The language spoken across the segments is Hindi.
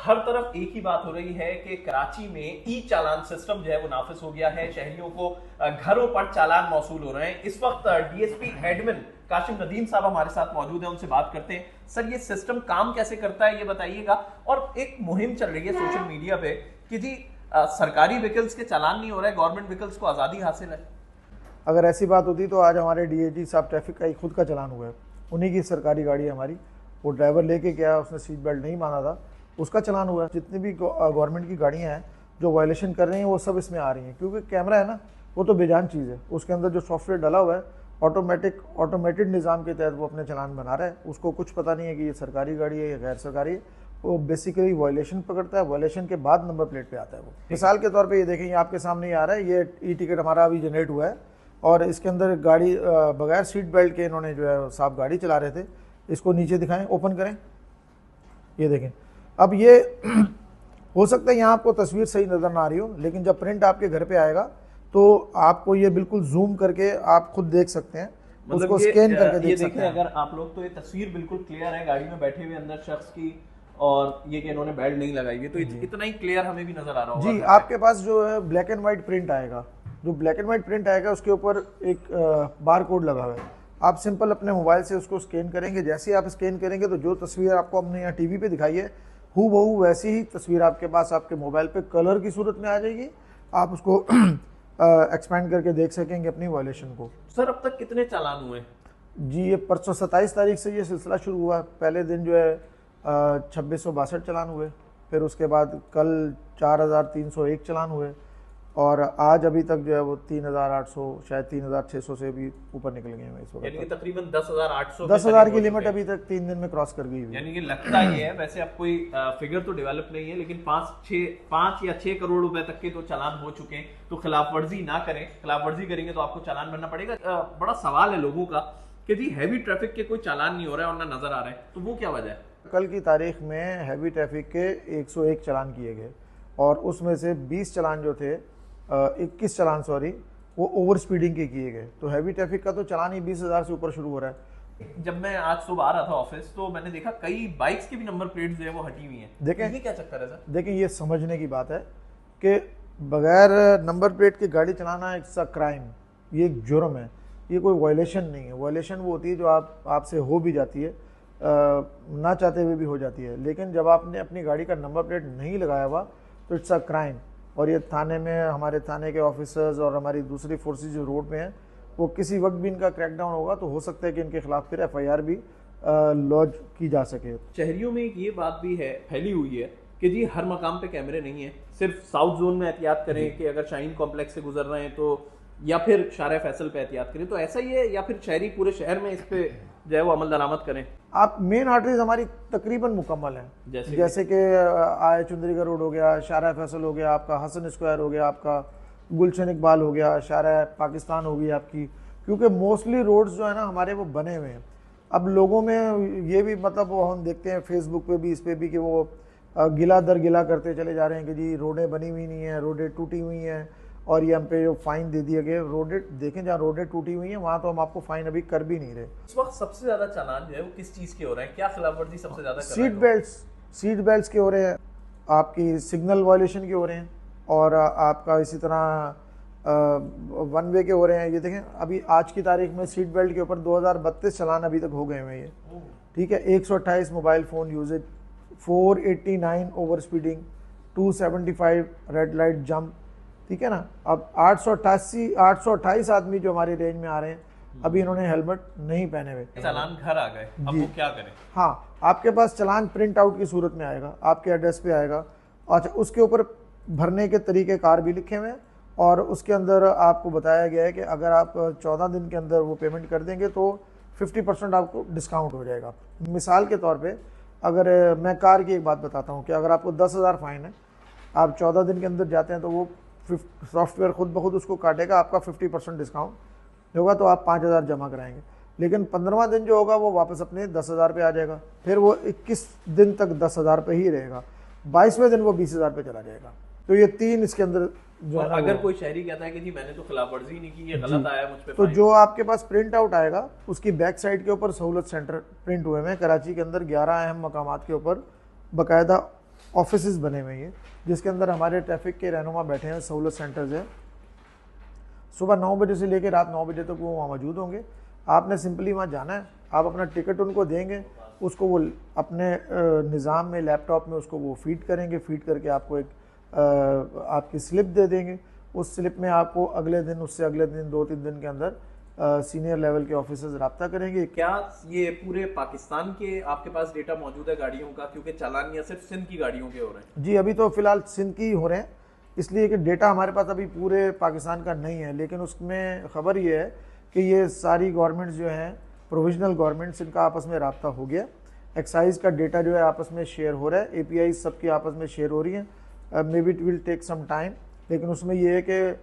हर तरफ एक ही बात हो रही है कि कराची में ई चालान सिस्टम जो है वो नाफिज हो गया है। शहरियों को घरों पर चालान मौसूल हो रहे हैं। इस वक्त डीएसपी एडमिन काशिम नदीम साहब हमारे साथ मौजूद हैं, उनसे बात करते हैं। सर, ये सिस्टम काम कैसे करता है ये बताइएगा। और एक मुहिम चल रही है सोशल मीडिया पे कि जी सरकारी व्हीकल्स के चालान नहीं हो रहे, गवर्नमेंट व्हीकल्स को आज़ादी हासिल है। अगर ऐसी बात होती तो आज हमारे डीएजी साहब ट्रैफिक का ही खुद का चलान हुआ है। उन्हीं की सरकारी गाड़ी है हमारी, वो ड्राइवर लेके गया, उसने सीट बेल्ट नहीं बांधा था, उसका चलान हुआ है। जितनी भी गवर्नमेंट की गाड़ियाँ हैं जो वायलेशन कर रही हैं वो सब इसमें आ रही हैं, क्योंकि कैमरा है ना, वो तो बेजान चीज़ है। उसके अंदर जो सॉफ्टवेयर डला हुआ है ऑटोमेटेड निज़ाम के तहत वो अपने चलान बना रहा है। उसको कुछ पता नहीं है कि ये सरकारी गाड़ी है या गैर सरकारी है। वो बेसिकली वायलेशन पकड़ता है, वायलेशन के बाद नंबर प्लेट पे आता है वो। मिसाल के तौर पे ये देखें, ये आपके सामने ही आ रहा है, ये ई टिकट हमारा अभी जनरेट हुआ है और इसके अंदर गाड़ी बगैर सीट बेल्ट के इन्होंने जो है साहब गाड़ी चला रहे थे। इसको नीचे दिखाएं, ओपन करें, ये देखें। अब ये हो सकता है यहाँ आपको तस्वीर सही नज़र ना आ रही हो, लेकिन जब प्रिंट आपके घर पे आएगा तो आपको ये बिल्कुल जूम करके आप खुद देख सकते हैं, मतलब उसको स्कैन करके ये देख सकते हैं। अगर आप लोग तो ये तस्वीर बिल्कुल क्लियर है गाड़ी में बैठे हुए अंदर शख्स की, और ये कि इन्होंने बेल्ट नहीं लगाई है, तो इतना ही क्लियर हमें भी नजर आ रहा होगा। जी, आपके पास जो है ब्लैक एंड व्हाइट प्रिंट आएगा, जो ब्लैक एंड व्हाइट प्रिंट आएगा उसके ऊपर एक बार कोड लगा हुआ है। आप सिंपल अपने मोबाइल से उसको स्कैन करेंगे। जैसे ही आप स्कैन करेंगे तो जो तस्वीर आपको हमने यहाँ टीवी पे दिखाई है हूबहू वैसी ही तस्वीर आपके पास आपके मोबाइल पे कलर की सूरत में आ जाएगी। आप उसको एक्सपैंड करके देख सकेंगे अपनी वायलेशन को। सर, अब तक कितने चालान हुए? जी, ये परसों 27 तारीख से ये सिलसिला शुरू हुआ। पहले दिन जो है 2662 चलान हुए, फिर उसके बाद कल 4301 चलान हुए, और आज अभी तक जो है वो 3800 शायद 3600 से भी ऊपर निकल गए हैं इस वक्त। यानी कि तकरीबन 10,800 10,000 की लिमिट अभी तक 3 दिन में क्रॉस कर गई हुई। यानी कि लगता ये है, वैसे अब कोई फिगर तो डेवलप नहीं है, लेकिन 5 या 6 करोड़ रुपए तक के तो चालान हो चुके हैं। तो खिलाफ वर्जी ना करें, खिलाफ वर्जी करेंगे तो आपको चालान भरना पड़ेगा। बड़ा सवाल है लोगों का कि जी हैवी ट्रैफिक के कोई चालान नहीं हो रहा है और ना नजर आ रहा है, तो वो क्या वजह है? कल की तारीख में हैवी ट्रैफिक के 101 चलान किए गए, और उसमें से 20 चलान जो थे 21 चलान वो ओवर स्पीडिंग के किए गए। तो हैवी ट्रैफिक का तो चलान ही 20,000 से ऊपर शुरू हो रहा है। जब मैं आज सुबह आ रहा था ऑफिस तो मैंने देखा कई बाइक्स की भी नंबर प्लेट्स जो है वो हटी हुई हैं। देखें, ये क्या चक्कर है सर? देखिए, ये समझने की बात है कि बगैर नंबर प्लेट की गाड़ी चलाना इट्स अ क्राइम, ये एक जुर्म है, ये कोई वायलेशन नहीं है। वायलेशन वो होती है जो आपसे हो भी जाती है, ना चाहते हुए भी हो जाती है। लेकिन जब आपने अपनी गाड़ी का नंबर प्लेट नहीं लगाया हुआ तो इट्स अ क्राइम। और ये थाने में, हमारे थाने के ऑफिसर्स और हमारी दूसरी फोर्सेज जो रोड में हैं, वो किसी वक्त भी इनका क्रैकडाउन होगा तो हो सकता है कि इनके खिलाफ फिर एफआईआर भी लॉन्च की जा सके। शहरियों में एक ये बात भी है, फैली हुई है कि जी हर मकाम पे कैमरे नहीं है, सिर्फ साउथ जोन में एहतियात करें कि अगर शाहीन कॉम्प्लेक्स से गुजर रहे हैं तो, या फिर शारा फैसल पे एहतियात करें, तो ऐसा ही है, या फिर शहरी पूरे शहर में इस पे जो है वो अमल दरामद करें? आप मेन आर्टरीज हमारी तकरीबन मुकम्मल हैं, जैसे कि आय चुंदरी रोड हो गया, शारा फैसल हो गया, आपका हसन स्क्वायर हो गया, आपका गुलशन इकबाल हो गया, शारा पाकिस्तान हो गई आपकी। क्योंकि मोस्टली रोड्स जो है ना हमारे वो बने हुए हैं। अब लोगों में ये भी मतलब वो हम देखते हैं फेसबुक पे भी, इस पे भी, कि वो गिला दर गिला करते चले जा रहे हैं कि जी रोडें बनी हुई नहीं हैं, रोडें टूटी हुई हैं, और ये हम पे जो फाइन दे दिए गए। रोडें देखें, जहाँ रोडें टूटी हुई हैं वहाँ तो हम आपको फाइन अभी कर भी नहीं रहे। इस वक्त सबसे ज्यादा चालान जो है वो किस चीज के हो रहे हैं? क्या खिलाफ वर्जी सबसे ज्यादा? सीट बेल्ट्स के हो रहे हैं, आपकी सिग्नल वायलेशन के हो रहे हैं, और आपका इसी तरह वन वे के हो रहे हैं। ये देखें, अभी आज की तारीख में सीट बेल्ट के ऊपर 2032 चलान अभी तक हो गए हुए हैं। ठीक है, 128 mobile phone usages, 489 over speeding, 275 red light jump. ठीक है ना। अब 828 आदमी जो हमारी रेंज में आ रहे हैं, अभी इन्होंने हेलमेट नहीं पहने हुए, चालान घर आ गए, अब वो क्या करें? हाँ, आपके पास चलान प्रिंट आउट की सूरत में आएगा, आपके एड्रेस पे आएगा। अच्छा, उसके ऊपर भरने के तरीक़ेकार भी लिखे हुए हैं, और उसके अंदर आपको बताया गया है कि अगर आप 14 दिन के अंदर वो पेमेंट कर देंगे तो 50% आपको डिस्काउंट हो जाएगा। मिसाल के तौर पे, अगर मैं कार की एक बात बताता हूँ कि अगर आपको 10,000 फ़ाइन है, आप 14 दिन के अंदर जाते हैं तो वो सॉफ्टवेयर खुद ब खुद उसको काटेगा, आपका 50% डिस्काउंट होगा, तो आप 5,000 जमा कराएंगे। लेकिन 15वां दिन जो होगा वो वापस अपने 10,000 पे आ जाएगा, फिर वो 21 दिन तक 10,000 पे ही रहेगा, 22वें दिन वो 20,000 पे चला जाएगा। तो ये 3 इसके अंदर जो है। अगर कोई शहरी कहता है कि जी मैंने तो खिलाफ वर्जी नहीं की, ये गलत आया मुझ पे, तो जो आपके पास प्रिंट आउट आएगा उसकी बैक साइड के ऊपर सहूलत सेंटर प्रिंट हुए हैं कराची के अंदर 11 अहम मकामात के ऊपर, बाकायदा ऑफिस बने हुए हैं, जिसके अंदर हमारे ट्रैफिक के रहनुमा बैठे हैं, सहूलत सेंटर्स है। सुबह 9 बजे से लेकर रात 9 बजे तक वो वहाँ मौजूद होंगे। आपने सिंपली वहाँ जाना है, आप अपना टिकट उनको देंगे, उसको वो अपने निज़ाम में, लैपटॉप में उसको वो फीड करेंगे, फीड करके आपको एक आपकी स्लिप दे देंगे। उस स्लिप में आपको अगले दिन, उससे अगले दिन 2-3 दिन के अंदर सीनियर लेवल के ऑफिसर्स रब्ता करेंगे। क्या ये पूरे पाकिस्तान के आपके पास डेटा मौजूद है गाड़ियों का, क्योंकि चालान या सिर्फ सिंध की गाड़ियों के हो रहे हैं? जी, अभी तो फिलहाल सिंध की हो रहे हैं, इसलिए कि डेटा हमारे पास अभी पूरे पाकिस्तान का नहीं है। लेकिन उसमें खबर ये है कि ये सारी गवर्नमेंट्स जो हैं, प्रोविजनल गवर्नमेंट्स, इनका आपस में रब्ता हो गया। एक्साइज का डेटा जो है आपस में शेयर हो रहा है, API सबकी आपस में शेयर हो रही हैं। Maybe it will take some time, लेकिन उसमें ये है कि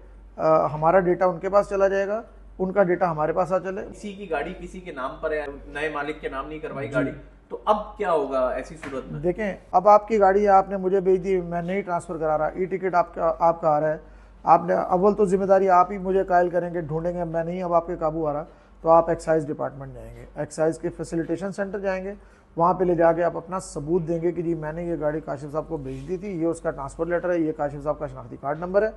हमारा डेटा उनके पास चला जाएगा, उनका डेटा हमारे पास आ चले। किसी की गाड़ी किसी के नाम पर है, नए मालिक के नाम नहीं करवाई गाड़ी, तो अब क्या होगा ऐसी सूरत में? देखें, अब आपकी गाड़ी है, आपने मुझे भेज दी, मैं नहीं ट्रांसफ़र करा रहा, ई-टिकट आपका आ रहा है, आपने अव्वल तो जिम्मेदारी आप ही मुझे कायल करेंगे, ढूंढेंगे, मैं नहीं अब आपके काबू आ रहा, तो आप एक्साइज डिपार्टमेंट जाएंगे, एक्साइज के फैसिलिटेशन सेंटर जाएंगे, वहाँ पे ले जाके आप अपना सबूत देंगे कि जी मैंने ये गाड़ी काशिफ साहब को भेज दी थी, ये उसका ट्रांसफ़र लेटर है, ये काशिफ साहब का शनाख्ती कार्ड नंबर है,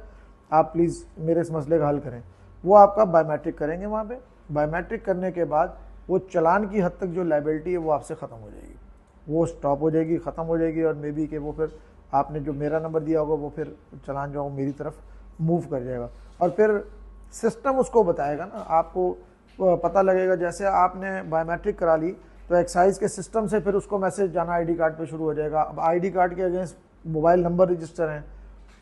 आप प्लीज़ मेरे इस मसले का हल करें। वो आपका बायोमेट्रिक करेंगे वहाँ पे। बायोमेट्रिक करने के बाद वो चालान की हद तक जो लाइबिलिटी है वो आपसे ख़त्म हो जाएगी, वो स्टॉप हो जाएगी, ख़त्म हो जाएगी। और मे बी कि वो फिर आपने जो मेरा नंबर दिया होगा वो फिर चालान जो है मेरी तरफ मूव कर जाएगा, और फिर सिस्टम उसको बताएगा ना, आपको पता लगेगा। जैसे आपने बायोमेट्रिक करा ली तो एक्साइज के सिस्टम से फिर उसको मैसेज जाना ID कार्ड पे शुरू हो जाएगा। अब ID कार्ड के अगेंस्ट मोबाइल नंबर रजिस्टर हैं,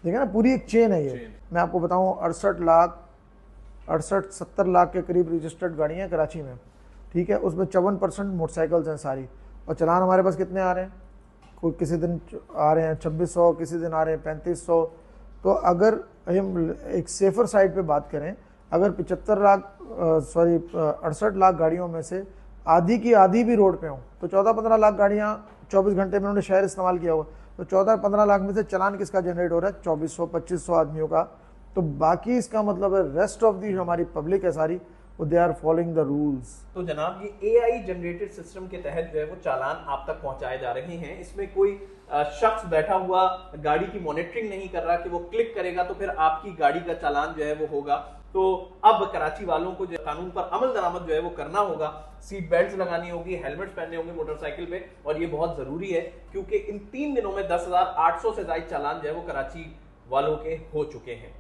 ठीक है ना, पूरी एक चेन है ये। मैं आपको बताऊँ 68 लाख के करीब रजिस्टर्ड गाड़ियाँ हैं कराची में, ठीक है, उसमें 54% मोटरसाइकिल्स हैं सारी, और चलान हमारे पास कितने आ रहे हैं? कोई किसी दिन आ रहे हैं 2600, किसी दिन आ रहे हैं 3500। तो अगर हम एक सेफर साइड पे बात करें, अगर 68 लाख गाड़ियों में से आधी की आधी भी रोड पे हों, तो 14-15 लाख गाड़ियाँ 24 घंटे में उन्होंने शहर इस्तेमाल किया हुआ, तो 14-15 लाख में से चलान किसका जनरेट हो रहा है? 2400-2500 आदमियों का। तो बाकी इसका मतलब है रेस्ट ऑफ दी जो हमारी पब्लिक है सारी, वो they are following the rules. तो जनाब ये AI जनरेटेड सिस्टम के तहत जो है वो चालान आप तक पहुंचाए जा रहे हैं, इसमें कोई शख्स बैठा हुआ गाड़ी की मॉनिटरिंग नहीं कर रहा कि वो क्लिक करेगा तो फिर आपकी गाड़ी का चालान जो है वो होगा। तो अब कराची वालों को जो कानून पर अमल दरामद जो है वो करना होगा, सीट बेल्ट लगानी होगी, हेलमेट पहनने होंगे मोटरसाइकिल पे, और ये बहुत जरूरी है क्योंकि इन 3 दिनों में 10,800 से ज्यादा चालान जो है वो कराची वालों के हो चुके हैं।